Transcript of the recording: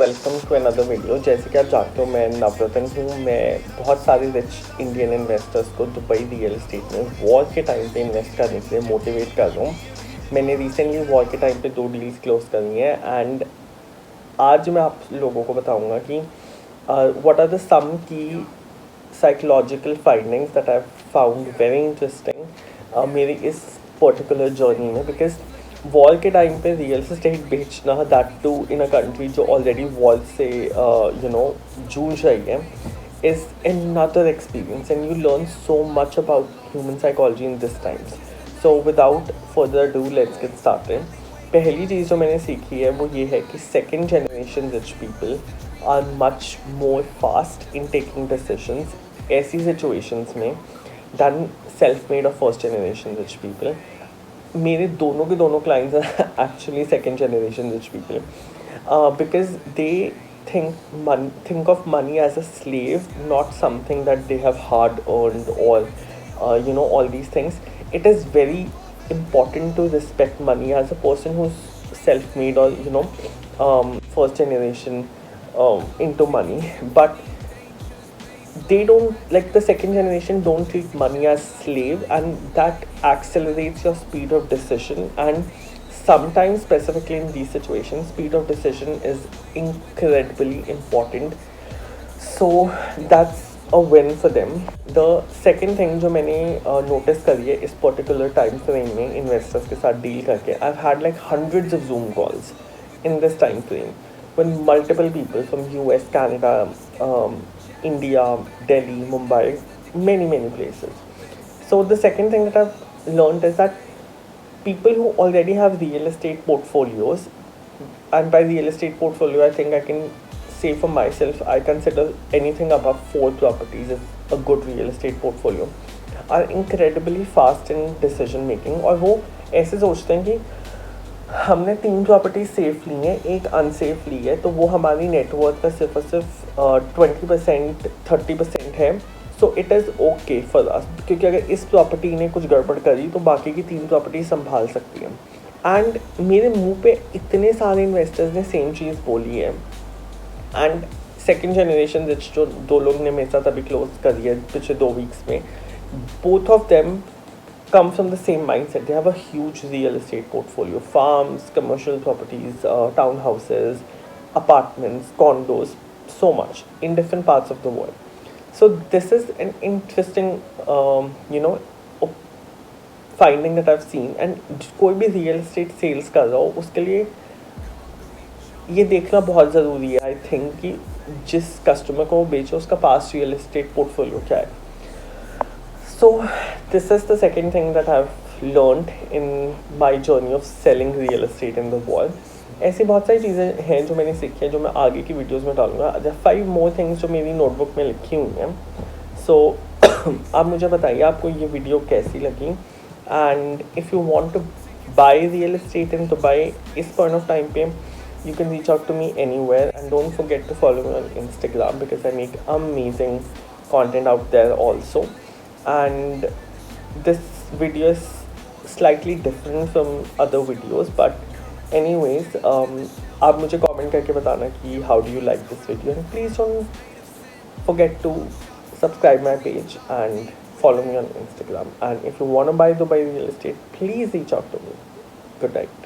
Welcome to another video. जैसे कि आप जानते हो मैं नवरत्न हूँ। मैं बहुत सारे रिच इंडियन इन्वेस्टर्स को दुबई रियल एस्टेट में वॉर के टाइम पे इन्वेस्ट करने के लिए मोटिवेट कर रहा हूँ। मैंने रिसेंटली वॉर के टाइम पे 2 डील्स क्लोज करी हैं एंड आज मैं आप लोगों को बताऊँगा कि व्हाट आर द सम की psychological findings that I found very interesting मेरी इस पर्टिकुलर जर्नी में। बिकॉज वॉर के टाइम पे रियल एस्टेट बेचना, that too in a country जो ऑलरेडी वॉर से जूझ रही है, is another experience and you learn so much about human psychology in this times. So without further ado, let's get started. पहली चीज़ जो मैंने सीखी है वो ये है कि second generation rich people are much more fast in taking decisions ऐसी सिचुएशंस में दैन सेल्फ मेड और फर्स्ट जनरेशन रिच पीपल। मेरे दोनों के दोनों क्लाइंट्स हैं actually second generation rich people because they think of money as a slave, not something that they have hard earned or all these things. It is very important to respect money as a person who's self-made or first generation into money, but they don't, like the second generation don't treat money as slave, and that accelerates your speed of decision. And sometimes, specifically in these situations, speed of decision is incredibly important. So that's a win for them. The second thing जो मैंने notice करी है इस particular time frame में investors के साथ deal करके, I've had like hundreds of Zoom calls in this time frame when multiple people from US, Canada, India, Delhi, Mumbai, many places. So the second thing that I've learned is that people who already have real estate portfolios, and by real estate portfolio I think I can say for myself, I consider anything above 4 properties as a good real estate portfolio, are incredibly fast in decision making. और वो ऐसे सोचते हैं कि हमने 3 property safe ली हैं, एक unsafe ली है, तो वो हमारी नेटवर्थ का सिर्फ और सिर्फ 20% 30% है। So it is okay for us, क्योंकि अगर इस प्रॉपर्टी ने कुछ गड़बड़ करी तो बाकी की 3 प्रॉपर्टी संभाल सकती है। एंड मेरे मुंह पे इतने सारे इन्वेस्टर्स ने सेम चीज़ बोली है। एंड सेकेंड जनरेशन रिच जो 2 लोग ने मेरे साथ अभी क्लोज करी है पिछले 2 वीक्स में, both of them come from the same mindset. They have a huge real estate portfolio, farms, commercial properties, townhouses, apartments, condos, so much in different parts of the world. So this is an interesting op- finding that I've seen. And कोई भी real estate sales कर रहा हो उसके लिए ये देखना बहुत ज़रूरी है, आई थिंक, कि जिस कस्टमर को वो बेचो उसका पास्ट रियल एस्टेट पोर्टफोलियो क्या है। So this is the second thing that I've learned in my journey of selling real estate in the world. ऐसी बहुत सारी चीज़ें हैं जो मैंने सीखी हैं, जो मैं आगे की वीडियोस में डालूंगा। there are 5 more things जो मेरी नोटबुक में लिखी हुई हैं। So आप मुझे बताइए आपको ये वीडियो कैसी लगी, and if you want to buy real estate in Dubai इस point of time पे, you can reach out to me anywhere, and don't forget to follow me on Instagram because I make amazing content out there also. And this video is slightly different from other videos, but anyways, आप मुझे comment करके बताना कि how do you like this video, and please don't forget to subscribe my page and follow me on Instagram. And if you want to buy Dubai real estate, please reach out to me. Good night.